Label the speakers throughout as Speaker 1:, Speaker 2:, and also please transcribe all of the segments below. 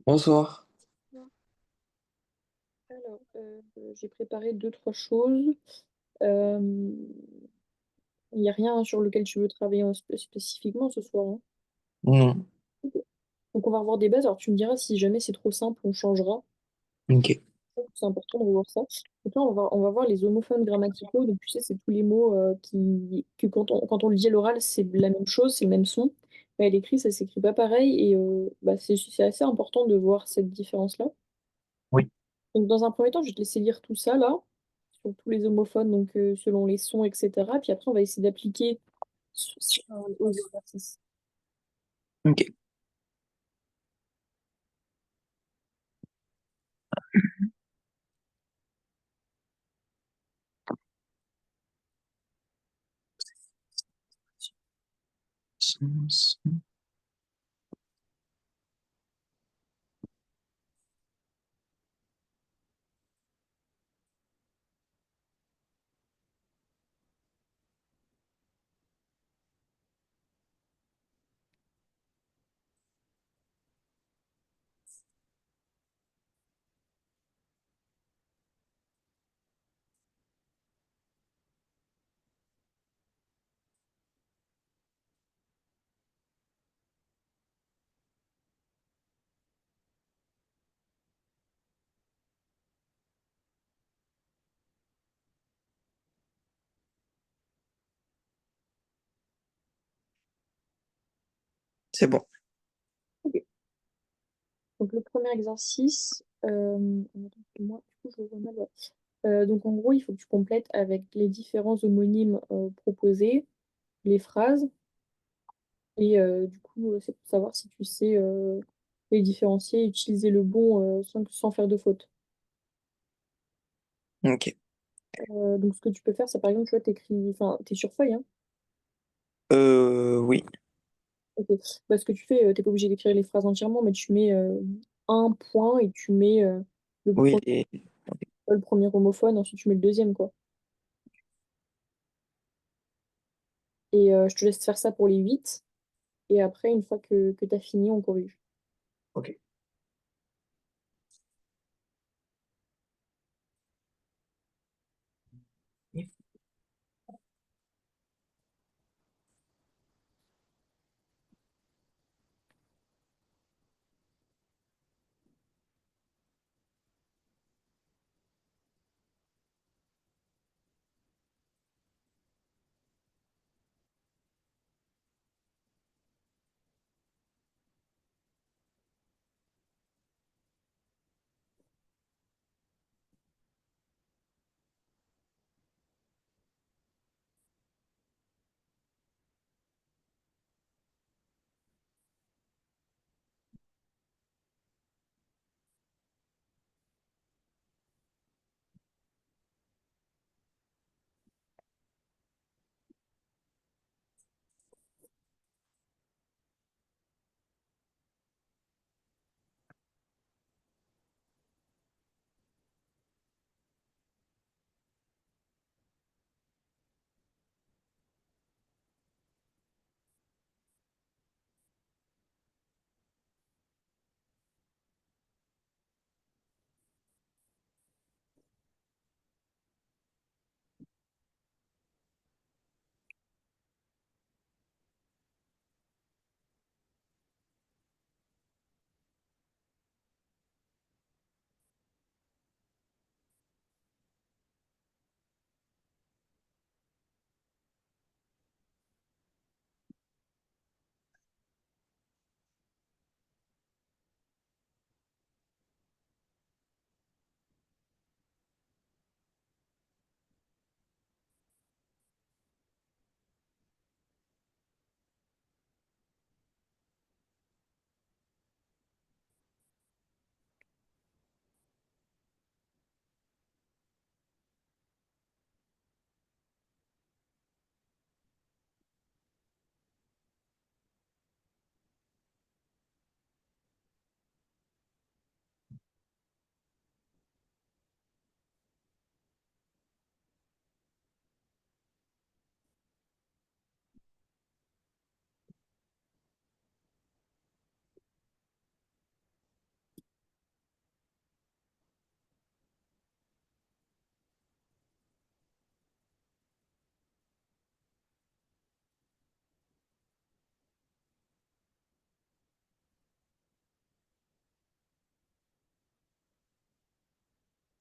Speaker 1: Bonsoir.
Speaker 2: Alors, j'ai préparé deux, trois choses. Euh, Il n'y a rien sur lequel tu veux travailler spécifiquement ce soir, hein.
Speaker 1: Non.
Speaker 2: Ok. Donc, on va revoir des bases. Alors, tu me diras si jamais c'est trop simple, on changera.
Speaker 1: Ok.
Speaker 2: C'est important de revoir ça. Donc là, on va voir les homophones grammaticaux. Donc, tu sais, c'est tous les mots que quand on le dit à l'oral, c'est la même chose, c'est le même son. Mais à l'écrit, ça s'écrit pas pareil. Et bah, c'est assez important de voir cette différence-là.
Speaker 1: Oui.
Speaker 2: Donc, dans un premier temps, je vais te laisser lire tout ça, là, sur tous les homophones, donc selon les sons, etc. Puis après, on va essayer d'appliquer aux exercices.
Speaker 1: Ok. C'est bon.
Speaker 2: Ok. Donc, le premier exercice, attends, moi, du coup, je le vois mal, ouais. Donc, en gros, il faut que tu complètes avec les différents homonymes proposés, les phrases. Et du coup, c'est pour savoir si tu sais les différencier et utiliser le bon sans faire de faute.
Speaker 1: Ok.
Speaker 2: Donc, ce que tu peux faire, c'est par exemple, tu vois, t'écris, enfin, t'es sur feuille, hein.
Speaker 1: Oui.
Speaker 2: Ok. Bah, ce que tu fais, t'es pas obligé d'écrire les phrases entièrement, mais tu mets un point et tu mets le,
Speaker 1: Oui.
Speaker 2: pre- le premier homophone, ensuite tu mets le deuxième, quoi. Et je te laisse faire ça pour les 8. Et après, une fois que tu as fini, on corrige.
Speaker 1: Ok.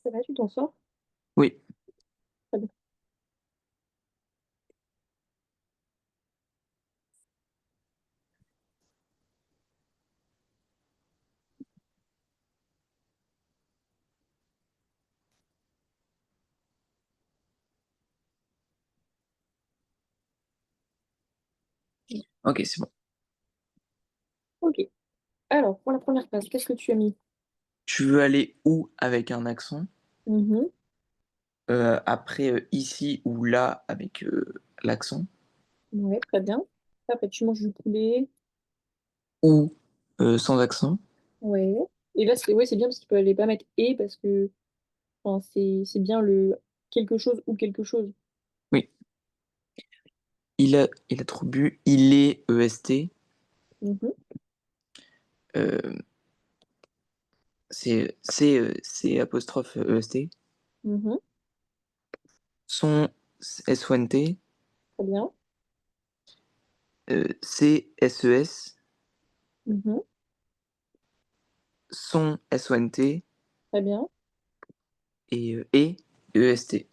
Speaker 2: Ça va, tu t'en sors?
Speaker 1: Oui,
Speaker 2: Très bien.
Speaker 1: ok, c'est bon.
Speaker 2: Ok. Alors, pour la première phrase, qu'est-ce que tu as mis?
Speaker 1: Tu veux aller où avec un accent?
Speaker 2: Mhm.
Speaker 1: Après, ici ou là avec l'accent?
Speaker 2: Ouais, très bien. Après, tu manges du poulet.
Speaker 1: Ou sans accent?
Speaker 2: Ouais. Et là, c'est ouais, c'est bien parce qu'il peut aller pas mettre et parce que enfin, c'est bien le quelque chose ou quelque chose.
Speaker 1: Oui. Il a trop bu. Il est EST.
Speaker 2: Mhm.
Speaker 1: Euh, c'est apostrophe EST.
Speaker 2: Mhm.
Speaker 1: Son SONT.
Speaker 2: Très bien.
Speaker 1: C'est SES.
Speaker 2: Mhm.
Speaker 1: Son SONT.
Speaker 2: Très bien.
Speaker 1: Et EST.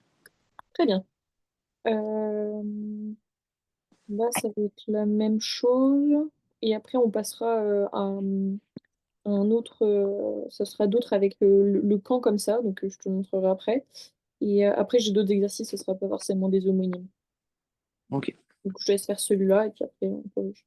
Speaker 2: Très bien. Là, ça va être la même chose. Et après, on passera à un autre. Ça sera d'autres avec le camp comme ça. Donc, je te montrerai après. Et après, j'ai d'autres exercices. Ce sera pas forcément des homonymes.
Speaker 1: Ok.
Speaker 2: Donc, je te laisse faire celui-là. Et puis après, on corrige.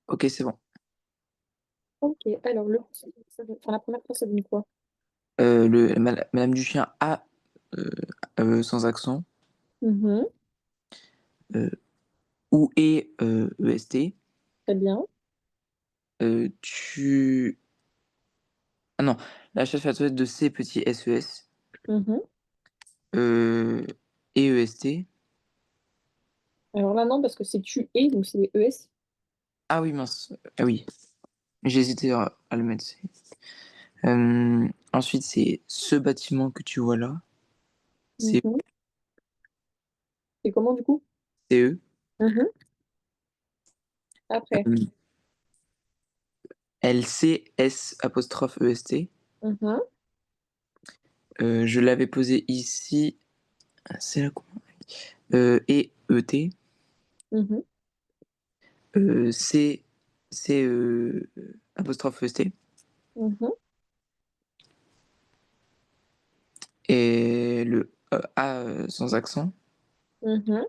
Speaker 1: Ok, c'est bon.
Speaker 2: Ok. Alors, enfin, la première phrase, ça donne quoi?
Speaker 1: Madame Duchien a euh, sans accent.
Speaker 2: Mhm.
Speaker 1: euh, ou est EST.
Speaker 2: Très bien.
Speaker 1: Tu. Ah non, la chasse à toilette de C petit SES.
Speaker 2: Mhm.
Speaker 1: Euh, et EST.
Speaker 2: Alors là, non, parce que c'est tu et, donc c'est ES.
Speaker 1: Ah oui, mince. Ah oui, j'ai hésité à le mettre. Ensuite, c'est ce bâtiment que tu vois là. C'est
Speaker 2: Mhm. C'est comment du coup?
Speaker 1: CE.
Speaker 2: Mhm. Après.
Speaker 1: Euh, LCS apostrophe EST.
Speaker 2: Mhm.
Speaker 1: Je l'avais posé ici. Ah, c'est là quoi? Et ET.
Speaker 2: Mhm.
Speaker 1: C apostrophe EST.
Speaker 2: Mhm.
Speaker 1: et le A sans accent.
Speaker 2: Mmh.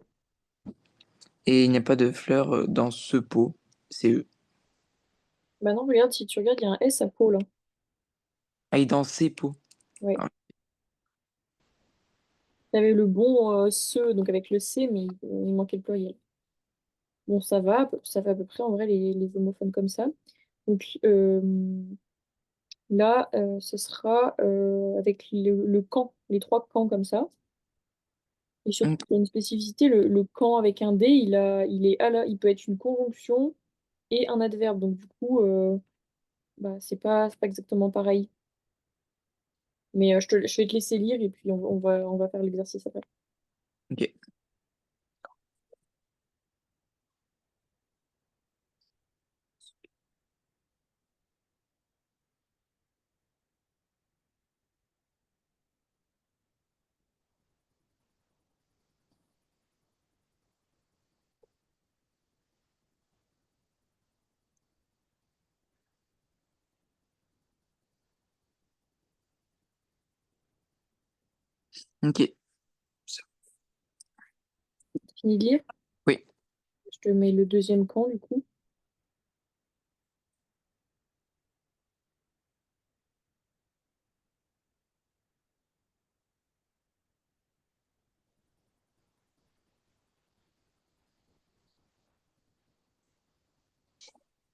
Speaker 1: Et il n'y a pas de fleurs dans ce pot. C'est eux.
Speaker 2: Bah non, regarde, si tu regardes, il y a un S à Pau, là.
Speaker 1: Ah, et dans ces pots.
Speaker 2: Ouais.
Speaker 1: Ah,
Speaker 2: Tu avais le bon, «se», donc avec le C, mais il manquait le pluriel. Bon, ça va à peu près en vrai les homophones comme ça. Donc, là, ce sera, avec le «quand», les 3 «quand» comme ça. Et surtout,
Speaker 1: OK.
Speaker 2: il y a une spécificité, le «quand» avec un D, il est il peut être une conjonction et un adverbe. Donc du coup, bah, c'est pas exactement pareil. Mais, je vais te laisser lire et puis on va faire l'exercice après.
Speaker 1: OK. OK. Ça
Speaker 2: Tu fini de lire?
Speaker 1: oui.
Speaker 2: Je te mets le deuxième «quand» du coup.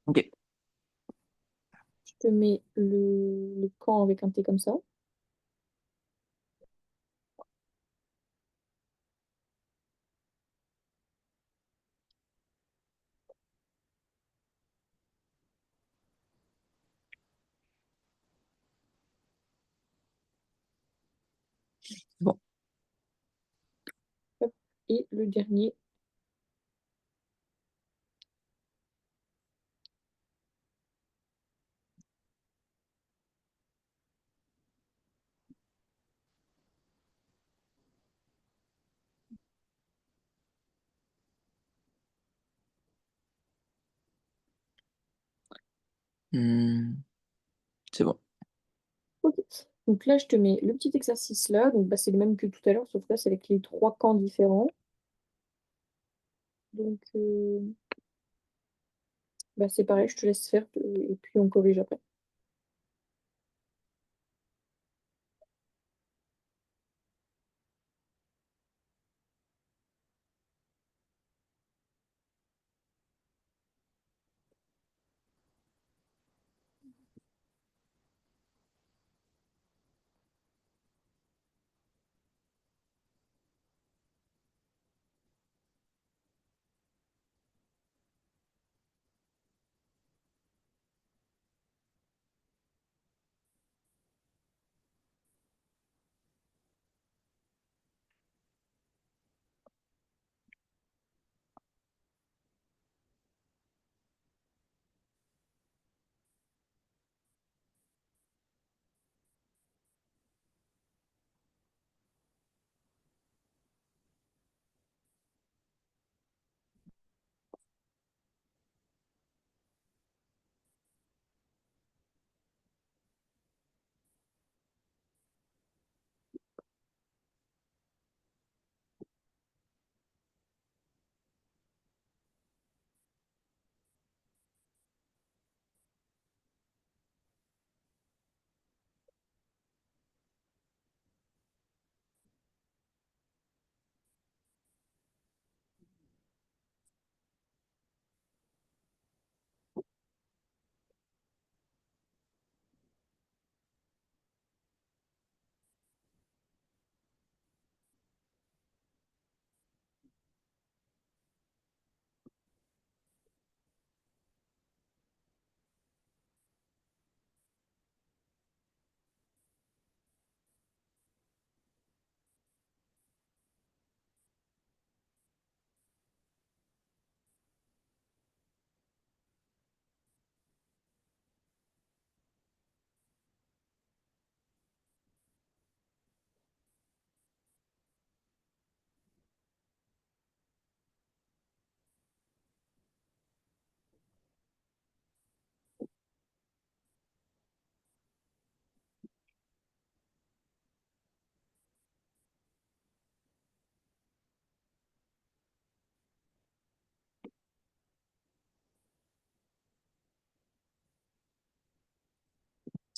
Speaker 1: OK.
Speaker 2: Je te mets le «quand» avec un T comme ça.
Speaker 1: Bon.
Speaker 2: Hop, et le dernier.
Speaker 1: Mmh, c'est bon.
Speaker 2: OK. Donc là, je te mets le petit exercice là, donc bah, c'est le même que tout à l'heure, sauf que là, c'est avec les 3 «quand» différents. Donc, bah, c'est pareil, je te laisse faire, et puis on corrige après.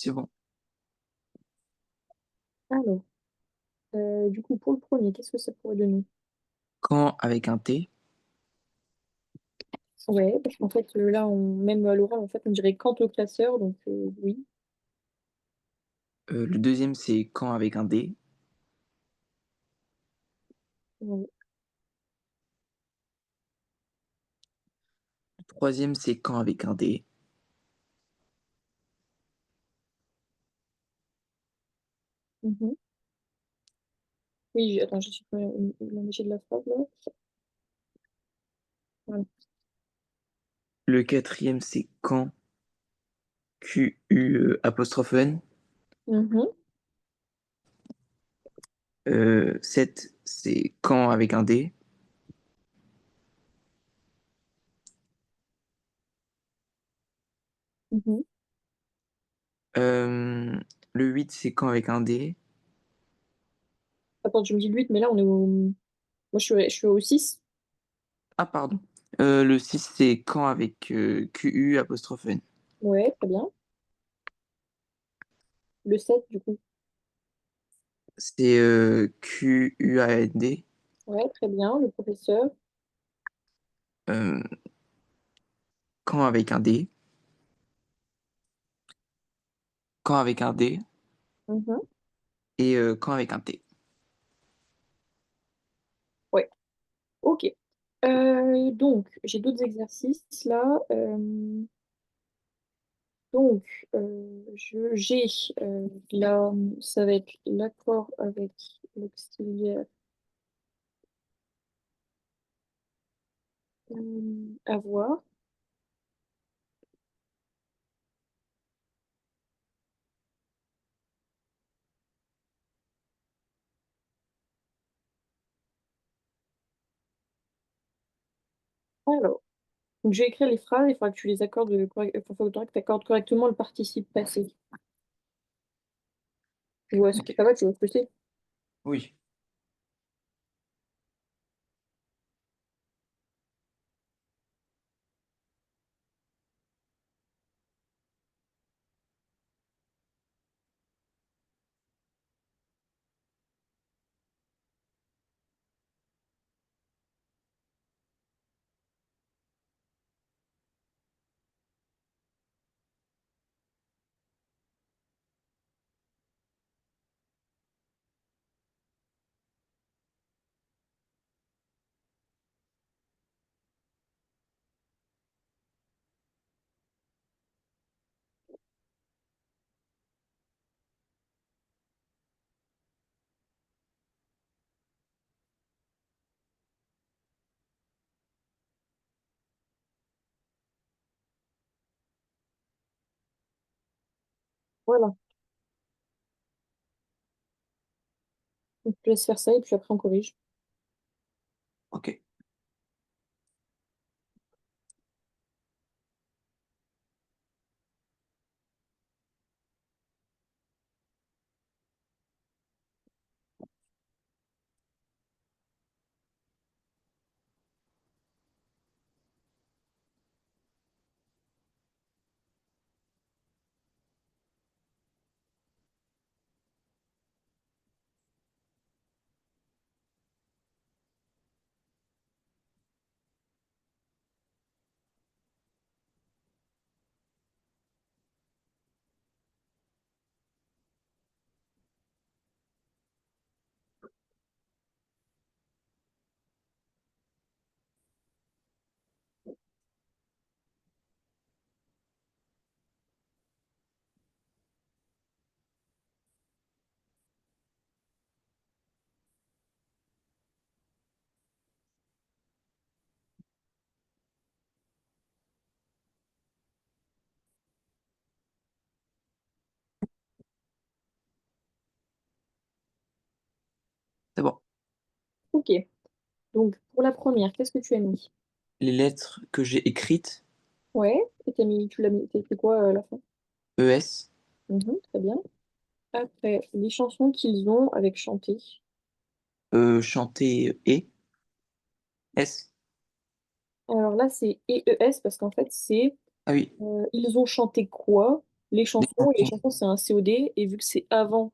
Speaker 1: C'est bon.
Speaker 2: Alors, du coup, pour le premier, qu'est-ce que ça pourrait donner?
Speaker 1: Quand avec un T.
Speaker 2: Ouais, parce qu'en fait, là, même à l'oral, en fait, on dirait quant au classeur, donc oui.
Speaker 1: Le deuxième, c'est quand avec un D.
Speaker 2: Ouais.
Speaker 1: Le troisième, c'est quand avec un D.
Speaker 2: Mhm. Oui, attends, je suis pas l'objet de la phrase, là. Voilà.
Speaker 1: Le quatrième, c'est quand Q-U apostrophe N.
Speaker 2: Mhm,
Speaker 1: 7, c'est quand avec un D.
Speaker 2: mhm.
Speaker 1: Euh, le 8, c'est quand avec un D.
Speaker 2: Attends, tu me dis le 8, mais là, on est au... Moi, je suis au 6.
Speaker 1: Ah, pardon. Le 6, c'est quand avec Q-U apostrophe N.
Speaker 2: Ouais, très bien. Le 7, du coup.
Speaker 1: C'est Q-U-A-N-D.
Speaker 2: Ouais, très bien. Le professeur.
Speaker 1: Euh, quand avec un D. Quand avec un D.
Speaker 2: Mhm.
Speaker 1: Et quand avec un T.
Speaker 2: Ouais, ok. Donc, j'ai d'autres exercices, là. Donc, j'ai là, ça va être l'accord avec l'auxiliaire avoir. Alors, donc, je vais écrire les phrases, il faudra que tu les accordes, faudra que tu accordes correctement le participe passé. Ou est-ce que
Speaker 1: Ok.
Speaker 2: ça va, tu veux que je te
Speaker 1: Oui.
Speaker 2: Voilà. Donc, je te laisse faire ça et puis après on corrige.
Speaker 1: Ok. C'est bon.
Speaker 2: Ok. Donc, pour la première, qu'est-ce que tu as mis?
Speaker 1: Les lettres que j'ai écrites,
Speaker 2: Ouais. Et t'as écrit quoi à la fin?
Speaker 1: ES,
Speaker 2: Mhm, très bien. Après, les chansons qu'ils ont avec chanter.
Speaker 1: chanter E, S.
Speaker 2: Alors là, c'est EES parce qu'en fait, c'est
Speaker 1: Ah oui,
Speaker 2: ils ont chanté quoi? les
Speaker 1: Des
Speaker 2: chansons, et les
Speaker 1: chansons.
Speaker 2: chansons, c'est un COD, et vu que c'est avant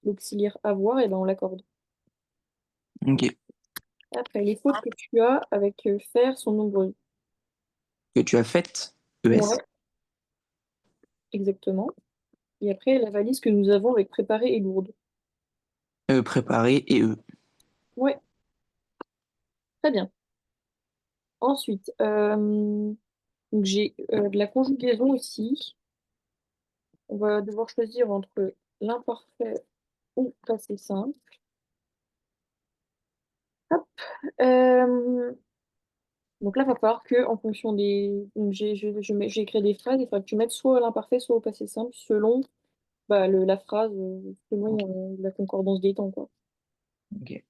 Speaker 2: l'auxiliaire avoir, et ben on l'accorde.
Speaker 1: Ok.
Speaker 2: Après, les fautes que tu as avec faire sont nombreuses.
Speaker 1: Que tu as faites. ES.
Speaker 2: Ouais, exactement. Et après, la valise que nous avons avec préparer est lourde.
Speaker 1: Préparé et eux.
Speaker 2: Ouais, très bien. Ensuite, donc j'ai de la conjugaison aussi. On va devoir choisir entre l'imparfait ou passé simple. Hop. Euh, donc là, il va falloir que, en fonction des. Donc j'ai écrit des phrases, il faudra que tu mettes soit à l'imparfait, soit au passé simple, selon bah, la phrase, selon la concordance des temps, quoi.
Speaker 1: Ok.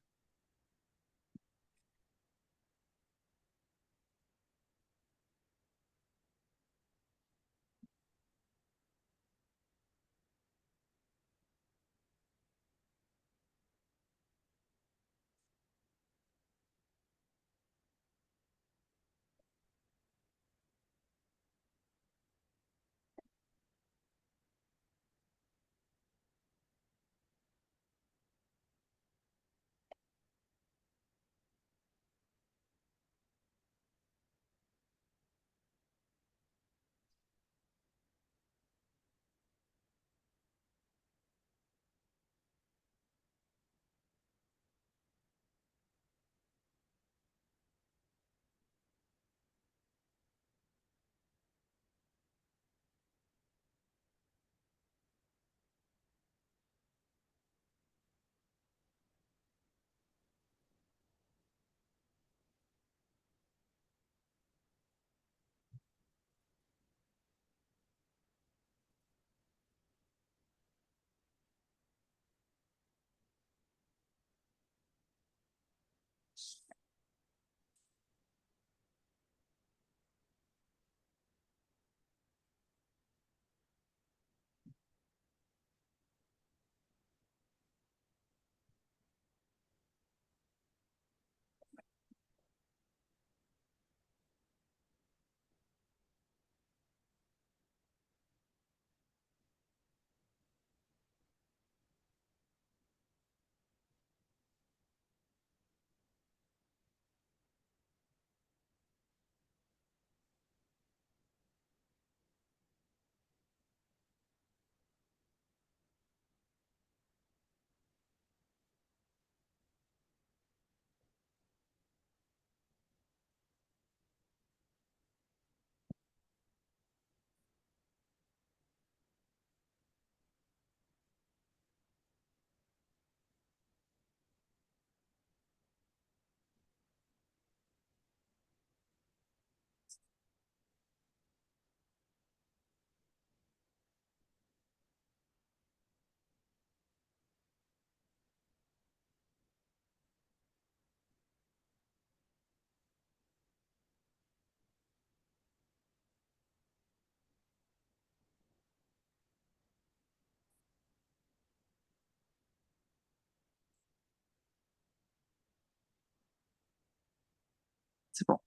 Speaker 1: C'est bon.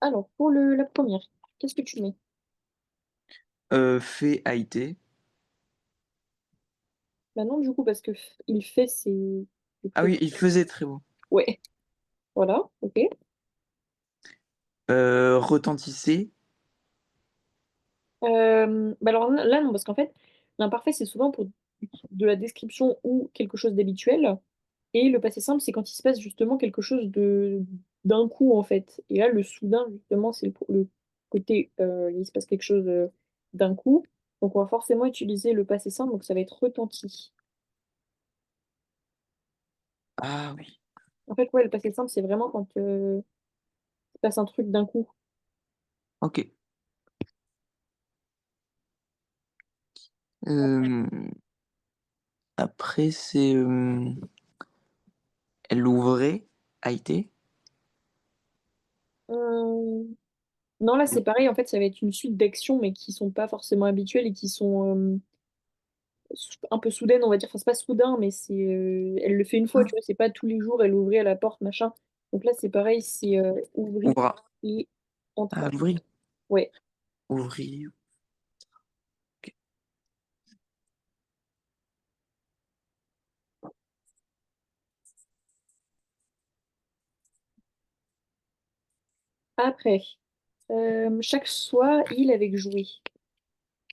Speaker 2: Alors, pour la première, qu'est-ce que tu mets?
Speaker 1: Fait a été.
Speaker 2: Bah non, du coup, parce que il fait, c'est le
Speaker 1: Ah
Speaker 2: présent.
Speaker 1: oui, il faisait très beau.
Speaker 2: Ouais, voilà, ok.
Speaker 1: Retentissait.
Speaker 2: Bah alors là, non, parce qu'en fait, l'imparfait, c'est souvent pour de la description ou quelque chose d'habituel. Et le passé simple, c'est quand il se passe justement quelque chose de d'un coup, en fait. Et là, le soudain, justement, c'est le côté, il se passe quelque chose d'un coup. Donc, on va forcément utiliser le passé simple, donc ça va être retenti.
Speaker 1: Ah oui.
Speaker 2: En fait, ouais, le passé simple, c'est vraiment quand il se passe un truc d'un coup.
Speaker 1: Ok. Euh, Après, c'est elle ouvrait a été.
Speaker 2: Hum, Non, là, c'est pareil. En fait, ça va être une suite d'actions, mais qui sont pas forcément habituelles et qui sont un peu soudaines, on va dire. Enfin, c'est pas soudain, mais c'est elle le fait une fois, tu
Speaker 1: Ah,
Speaker 2: vois. C'est pas tous les jours, elle ouvrait à la porte, machin. Donc là, c'est pareil, c'est ouvrir
Speaker 1: ouvra.
Speaker 2: et entrer.
Speaker 1: Ah, l'ouvrit.
Speaker 2: Ouais.
Speaker 1: Ouvrit.
Speaker 2: Après, chaque soi, il avec jouer.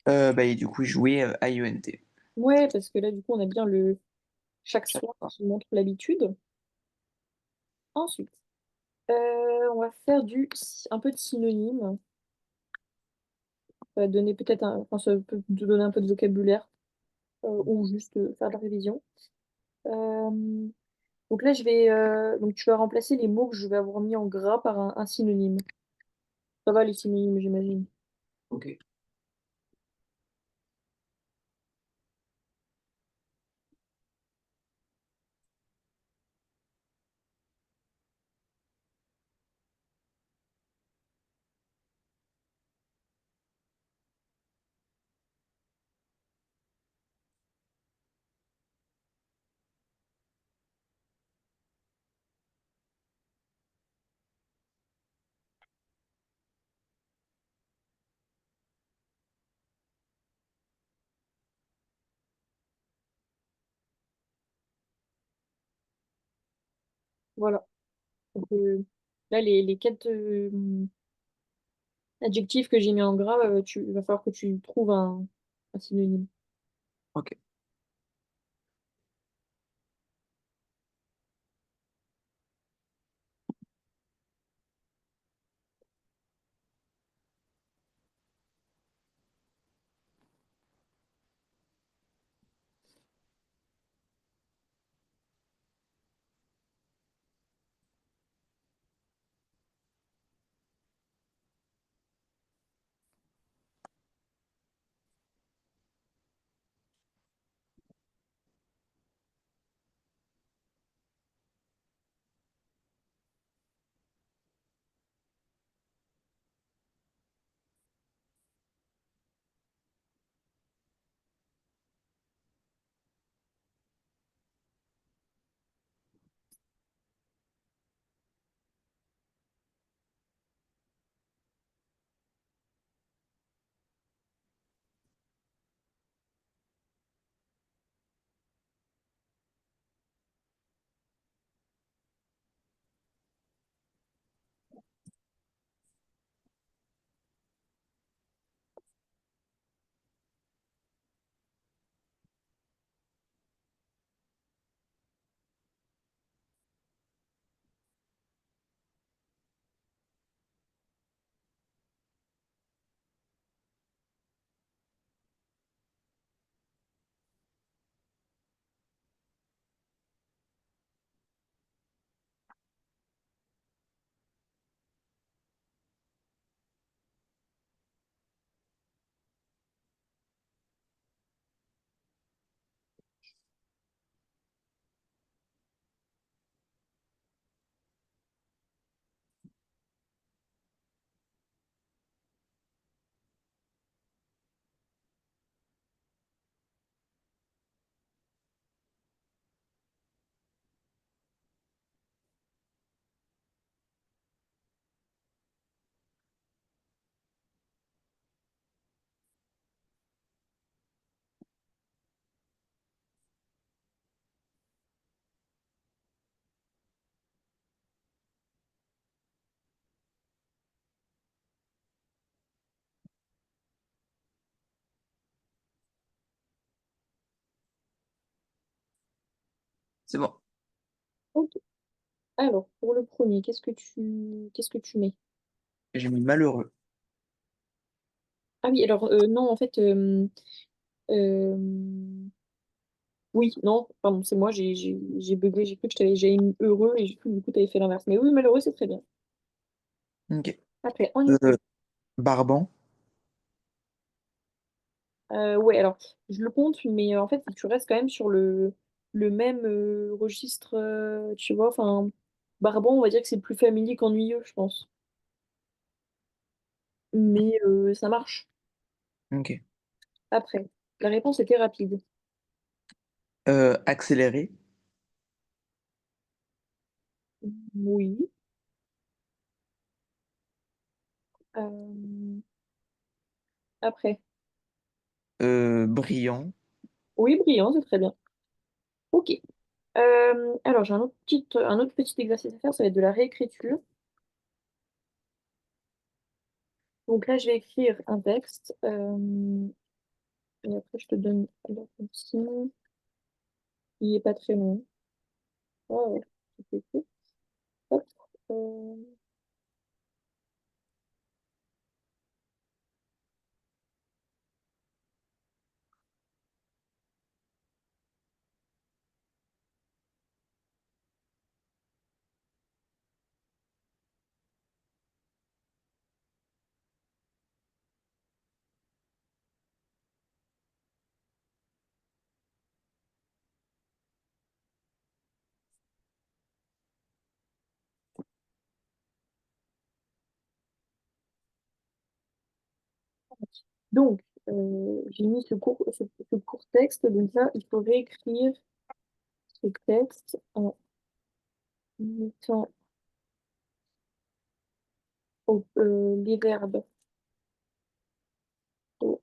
Speaker 1: Bah, et du coup, jouer IENT.
Speaker 2: Ouais, parce que là, du coup, on a bien le chaque
Speaker 1: Chaque
Speaker 2: soi
Speaker 1: fois.
Speaker 2: qui montre l'habitude. Ensuite, on va faire un peu de synonyme. Ça va donner peut-être enfin, ça peut te donner un peu de vocabulaire ou juste faire de la révision. Euh, donc là, donc tu vas remplacer les mots que je vais avoir mis en gras par un synonyme. Ça va, les synonymes, j'imagine.
Speaker 1: Ok.
Speaker 2: Voilà. Donc, là, les quatre adjectifs que j'ai mis en gras, il va falloir que tu trouves un synonyme.
Speaker 1: Ok. C'est bon.
Speaker 2: Ok. Alors, pour le premier, qu'est-ce que tu mets?
Speaker 1: J'ai mis malheureux.
Speaker 2: Ah oui, alors non, en fait, euh, oui, non, pardon, c'est moi, j'ai bugué, j'ai cru que j'avais mis heureux et j'ai cru que du coup, tu avais fait l'inverse. Mais oui, malheureux, c'est très bien.
Speaker 1: Ok.
Speaker 2: Après, ennuyeux.
Speaker 1: Barbant.
Speaker 2: Ouais, alors, je le compte, mais en fait, tu restes quand même sur le même registre, tu vois, enfin, barbant, on va dire que c'est plus familier qu'ennuyeux, je pense. Mais ça marche.
Speaker 1: Ok.
Speaker 2: Après, la réponse était rapide.
Speaker 1: Accéléré.
Speaker 2: Oui. Euh, Après,
Speaker 1: Brillant.
Speaker 2: oui, brillant, c'est très bien. Ok. Alors, j'ai un autre petit exercice à faire, ça va être de la réécriture. Donc là, je vais écrire un texte et après, je te donne la consigne. Il est pas très long. Ah ouais, je peux écrire. Hop. euh, Donc, j'ai mis ce court texte. Donc là, il faut réécrire ce texte en mettant les verbes au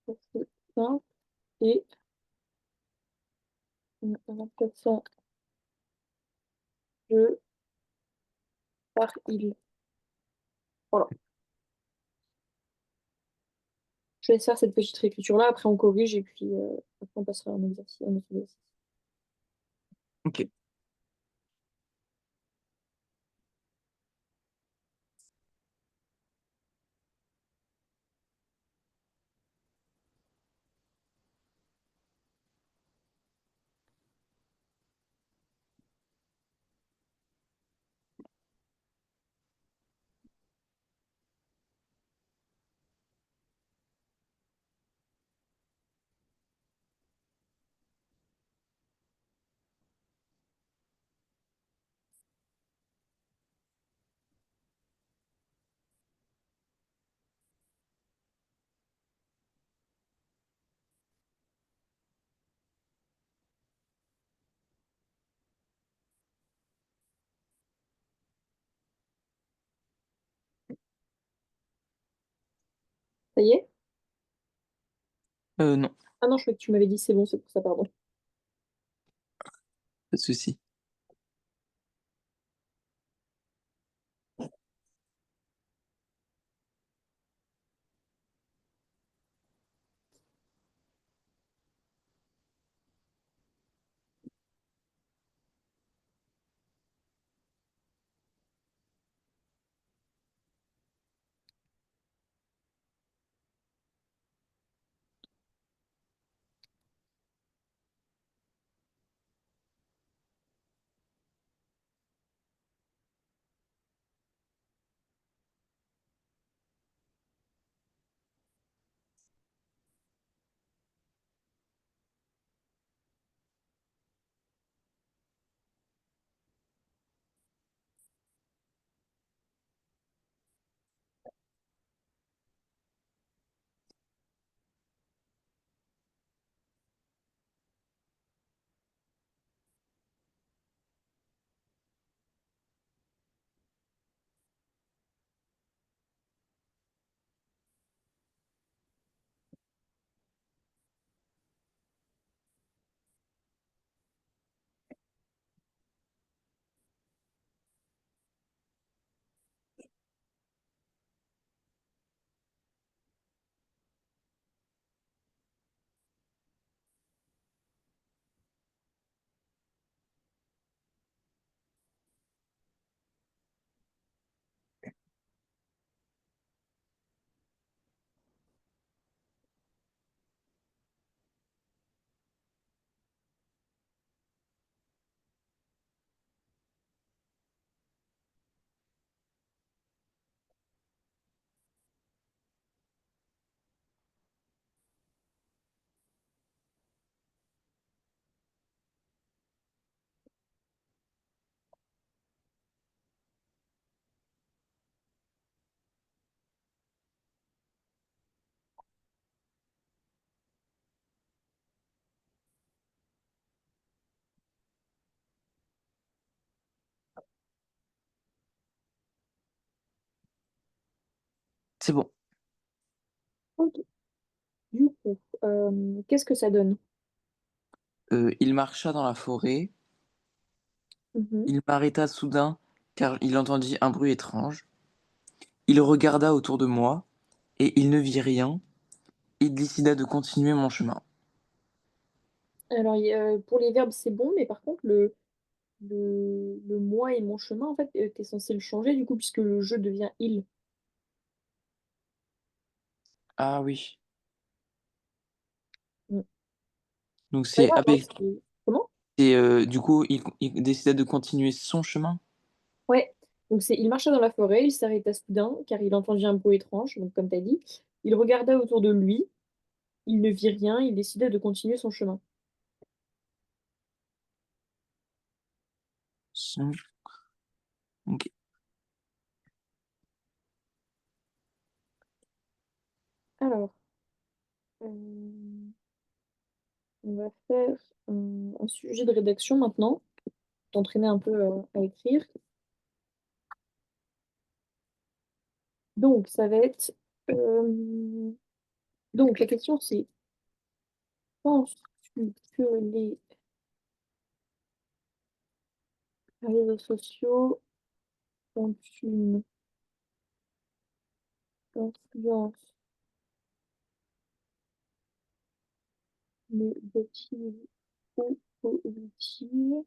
Speaker 2: passé simple et en remplaçant je par il. Voilà. Je vais faire cette petite réécriture-là. Après, on corrige et puis après, on passera à un exercice, un autre exercice.
Speaker 1: Ok,
Speaker 2: Ça y est?
Speaker 1: non,
Speaker 2: Ah non, je croyais que tu m'avais dit c'est bon, c'est pour ça, pardon.
Speaker 1: pas de souci. C'est bon.
Speaker 2: Ok. Du coup, qu'est-ce que ça donne?
Speaker 1: Il marcha dans la forêt.
Speaker 2: Mhm.
Speaker 1: Il m'arrêta soudain, car il entendit un bruit étrange. Il regarda autour de moi. et il ne vit rien. Il décida de continuer mon chemin.
Speaker 2: Alors pour les verbes, c'est bon, mais par contre le «moi» et «mon chemin», en fait, tu censé le changer du coup puisque le «je» devient «il».
Speaker 1: Ah oui.
Speaker 2: Mmh.
Speaker 1: Donc
Speaker 2: Pas
Speaker 1: c'est
Speaker 2: grave, hein,
Speaker 1: avec
Speaker 2: c'est comment?
Speaker 1: c'est, du coup, il décida de continuer son chemin?
Speaker 2: Ouais, donc c'est: «Il marcha dans la forêt, il s'arrêta soudain, car il entendit un bruit étrange», donc comme tu as dit. Il regarda autour de lui, il ne vit rien, il décida de continuer son chemin.
Speaker 1: Son OK.
Speaker 2: Alors, hem, on va faire un sujet de rédaction maintenant, t'entraîner un peu, à écrire. Donc ça va être, hem, donc la question c'est: «Penses-tu que les réseaux sociaux ont une influence négative ou positive?»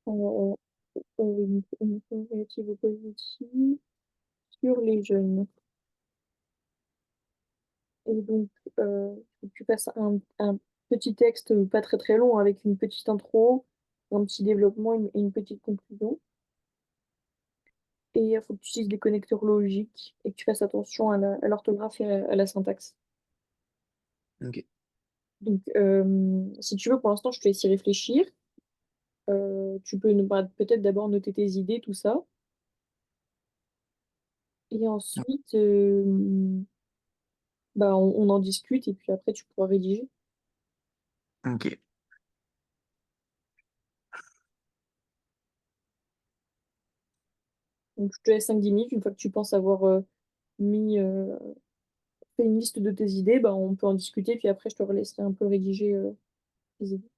Speaker 2: Heu une influence négative ou positive sur les jeunes. Et donc, faut que tu fasses un petit texte, pas très, très long, avec une petite intro, un petit développement, une petite conclusion. Et il faut que tu utilises des connecteurs logiques et que tu fasses attention à l'orthographe et à la syntaxe.
Speaker 1: OK.
Speaker 2: Donc, si tu veux, pour l'instant, je te laisse y réfléchir. Tu peux peut-être d'abord noter tes idées, tout ça, et ensuite, bah, on en discute et puis après tu pourras rédiger.
Speaker 1: OK.
Speaker 2: Donc je te laisse 5-10 minutes, une fois que tu penses avoir, mis, fait une liste de tes idées, bah, on peut en discuter, puis après je te laisserai un peu rédiger, tes idées.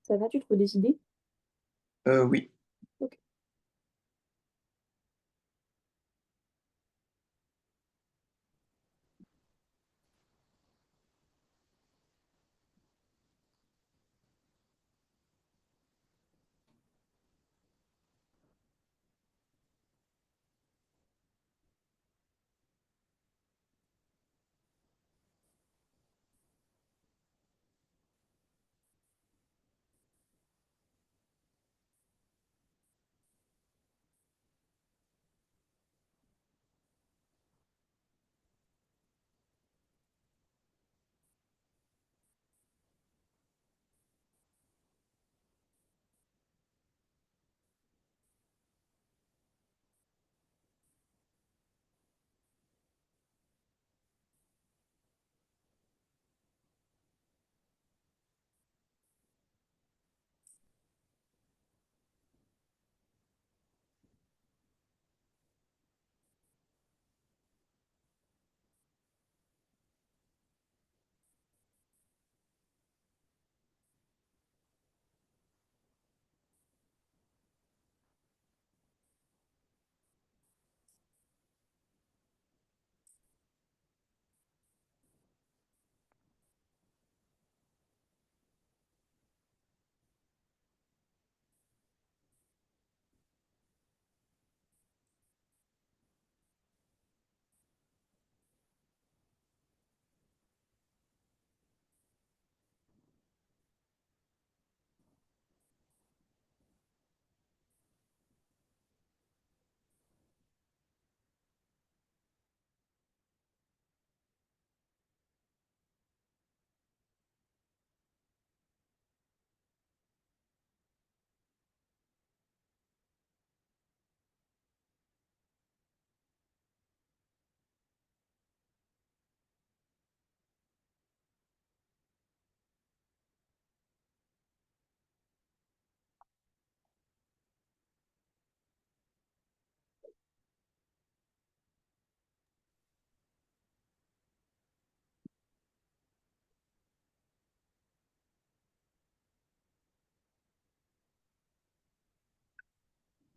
Speaker 2: Ça va, tu trouves des idées?
Speaker 1: Oui.
Speaker 2: Ok.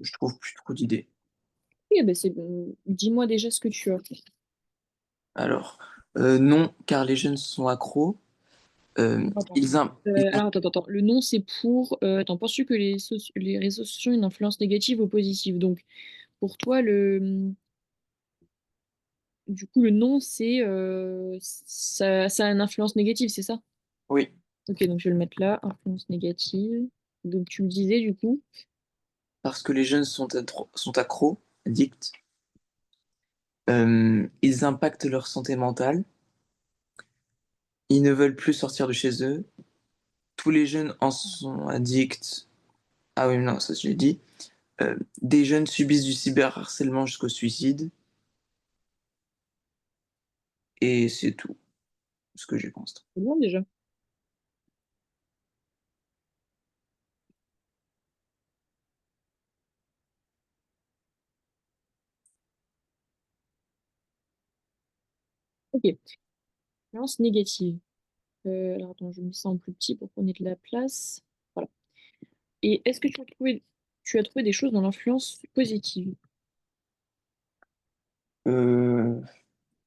Speaker 1: Je trouve plus trop d'idées.
Speaker 2: Oui, bah c'est bon. Dis-moi déjà ce que tu as.
Speaker 1: Alors, non, car les jeunes sont accros.
Speaker 2: Attends.
Speaker 1: Ils, im- ils
Speaker 2: Alors, attends. Le nom, c'est pour. Attends, penses-tu que les réseaux sociaux ont une influence négative ou positive? Donc, pour toi, du coup, le nom, c'est. Ça a une influence négative, c'est ça?
Speaker 1: Oui,
Speaker 2: Ok, donc je vais le mettre là, influence négative. Donc, tu me disais, du coup.
Speaker 1: parce que les jeunes sont accros, addicts. Ils impactent leur santé mentale. Ils ne veulent plus sortir de chez eux. Tous les jeunes en sont addicts. Ah oui, non, ça je l'ai dit. Des jeunes subissent du cyberharcèlement jusqu'au suicide. Et c'est tout ce que je pense.
Speaker 2: C'est bon déjà. Ok. Influence négative. Alors, attends, je mets ça en plus petit pour qu'on ait de la place. Voilà. Et est-ce que tu as trouvé des choses dans l'influence positive?
Speaker 1: Euh,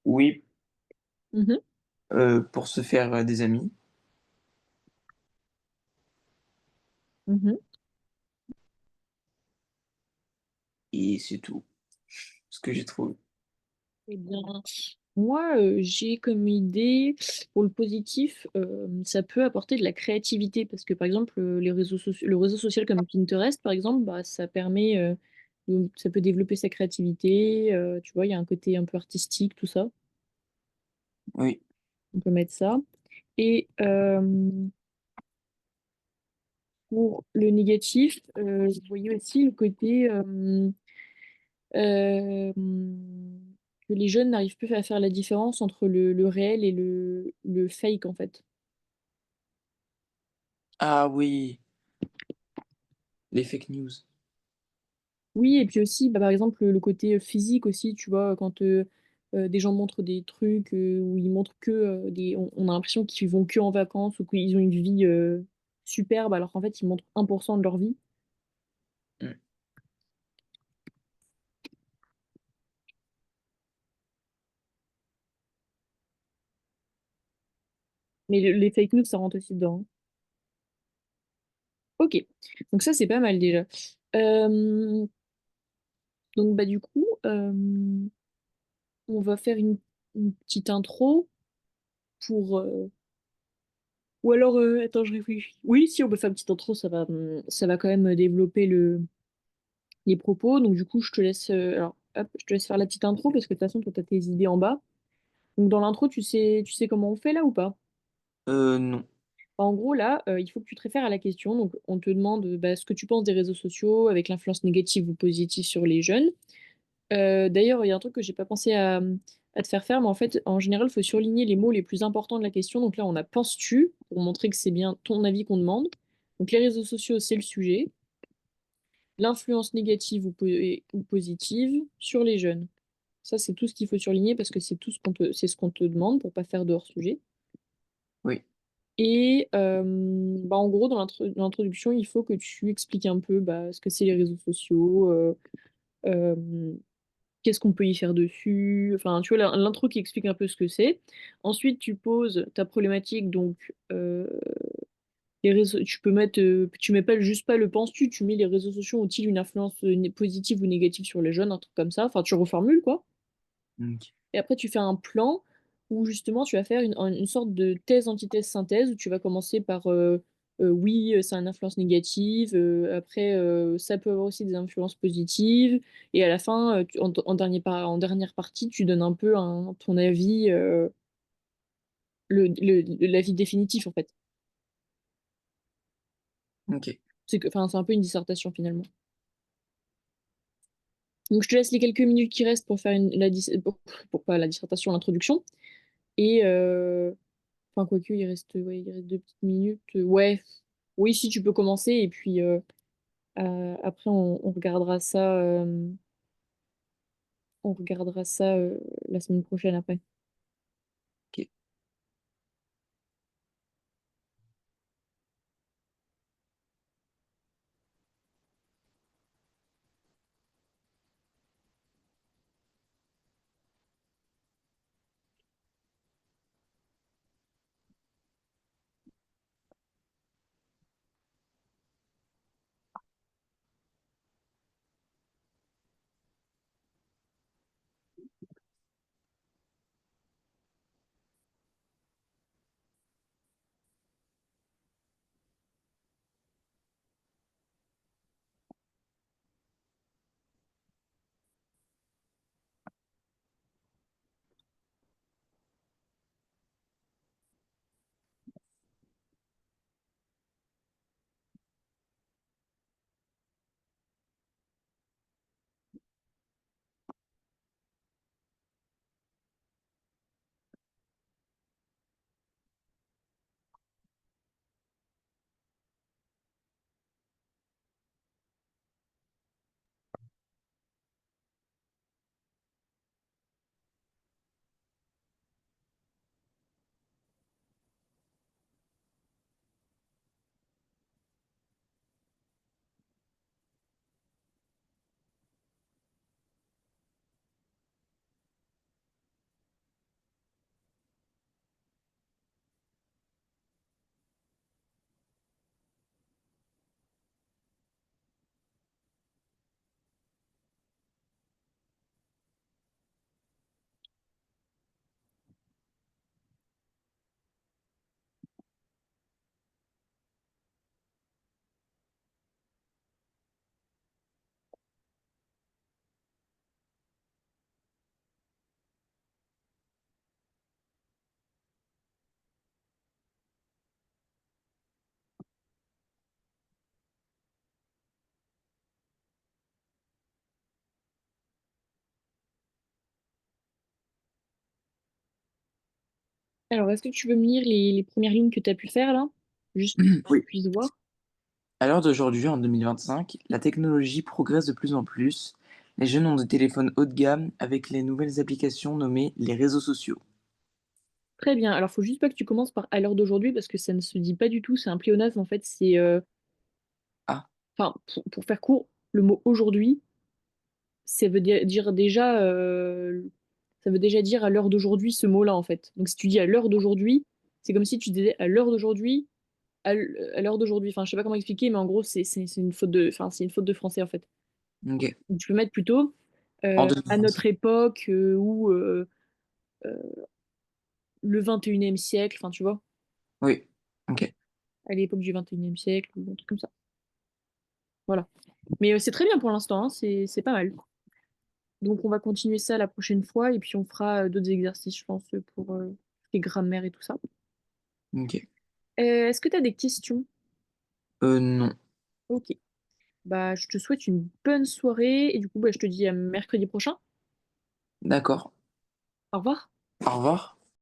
Speaker 1: oui,
Speaker 2: Mhm,
Speaker 1: pour se faire des amis.
Speaker 2: mhm.
Speaker 1: Et c'est tout ce que j'ai trouvé.
Speaker 2: Eh bien, moi, j'ai comme idée, pour le positif, ça peut apporter de la créativité parce que, par exemple, le réseau social comme Pinterest, par exemple, bah, ça permet, ça peut développer sa créativité, tu vois, il y a un côté un peu artistique, tout ça.
Speaker 1: Oui.
Speaker 2: On peut mettre ça. Et pour le négatif, vous voyez aussi le côté euh, que les jeunes n'arrivent plus à faire la différence entre le réel et le fake, en fait.
Speaker 1: Ah oui, les fake news.
Speaker 2: Oui, et puis aussi, bah, par exemple, le côté physique aussi, tu vois, quand des gens montrent des trucs où ils montrent que on a l'impression qu'ils vont que en vacances ou qu'ils ont une vie superbes alors qu'en fait, ils montrent 1% de leur vie.
Speaker 1: Mm.
Speaker 2: Mais les fake news, ça rentre aussi dedans, hein. Ok, donc ça, c'est pas mal déjà. Euh, donc, bah, du coup, on va faire une petite intro pour. Ou alors, attends, je réfléchis. Oui, si on peut faire une petite intro, ça va quand même développer les propos. Donc, du coup, je te laisse, alors, hop, je te laisse faire la petite intro parce que de toute façon, toi, tu as tes idées en bas. Donc, dans l'intro, tu sais comment on fait là ou pas?
Speaker 1: Non.
Speaker 2: En gros, là, il faut que tu te réfères à la question. Donc, on te demande bah, ce que tu penses des réseaux sociaux avec l'influence négative ou positive sur les jeunes. D'ailleurs, il y a un truc que j'ai pas pensé à te faire faire, mais en fait, en général, il faut surligner les mots les plus importants de la question. Donc là, on a penses-tu pour montrer que c'est bien ton avis qu'on demande. Donc les réseaux sociaux, c'est le sujet. L'influence négative ou positive sur les jeunes. Ça, c'est tout ce qu'il faut surligner parce que c'est tout c'est ce qu'on te demande pour pas faire de hors-sujet.
Speaker 1: Oui.
Speaker 2: Et bah, en gros, dans l'introduction, il faut que tu expliques un peu bah, ce que c'est les réseaux sociaux, euh, qu'est-ce qu'on peut y faire dessus, enfin, tu vois, l'intro qui explique un peu ce que c'est. Ensuite, tu poses ta problématique, donc les réseaux, tu peux mettre, tu mets pas juste pas le penses-tu, tu mets les réseaux sociaux ont-ils une influence positive ou négative sur les jeunes, un truc comme ça, enfin, tu reformules, quoi.
Speaker 1: Ok.
Speaker 2: Et après, tu fais un plan où justement tu vas faire une sorte de thèse, antithèse, synthèse où tu vas commencer par oui, ça a une influence négative. Après, ça peut avoir aussi des influences positives. Et à la fin, en dernière partie, tu donnes un peu ton avis, l'avis définitif en fait.
Speaker 1: Ok.
Speaker 2: Enfin, c'est un peu une dissertation finalement. Donc je te laisse les quelques minutes qui restent pour faire pour pas la dissertation, l'introduction. Et, enfin, quoique, il reste 2 petites minutes. Ouais, oui, si tu peux commencer, et puis après, on regardera ça la semaine prochaine après.
Speaker 1: Ok.
Speaker 2: Alors, est-ce que tu veux me lire les premières lignes que tu as pu faire là? Juste pour que je
Speaker 1: Oui.
Speaker 2: puisse voir.
Speaker 1: À l'heure d'aujourd'hui, en 2025, la technologie progresse de plus en plus. Les jeunes ont des téléphones haut de gamme avec les nouvelles applications nommées les réseaux sociaux.
Speaker 2: Très bien. Alors, faut juste pas que tu commences par à l'heure d'aujourd'hui parce que ça ne se dit pas du tout. C'est un pléonasme en fait.
Speaker 1: Ah,
Speaker 2: Enfin, pour faire court, le mot aujourd'hui, ça veut dire déjà, ça veut déjà dire à l'heure d'aujourd'hui ce mot-là en fait. Donc, si tu dis à l'heure d'aujourd'hui, c'est comme si tu disais à l'heure d'aujourd'hui, à l'heure d'aujourd'hui. Enfin, je sais pas comment expliquer, mais en gros, c'est une faute de, enfin, c'est une faute de français en fait.
Speaker 1: ok.
Speaker 2: Donc, tu peux mettre plutôt
Speaker 1: En deuxième
Speaker 2: à
Speaker 1: France.
Speaker 2: notre époque ou euh, le 21e siècle. Enfin, tu vois,
Speaker 1: Oui, ok.
Speaker 2: à l'époque du 21e siècle ou un truc comme ça. Voilà. Mais c'est très bien pour l'instant, hein, c'est pas mal. Donc on va continuer ça la prochaine fois et puis on fera d'autres exercices, je pense, pour les grammaires et tout ça.
Speaker 1: Ok.
Speaker 2: Est-ce que tu as des questions?
Speaker 1: Non.
Speaker 2: Ok. Bah, je te souhaite une bonne soirée et du coup, bah, je te dis à mercredi prochain.
Speaker 1: D'accord.
Speaker 2: Au revoir.
Speaker 1: Au revoir.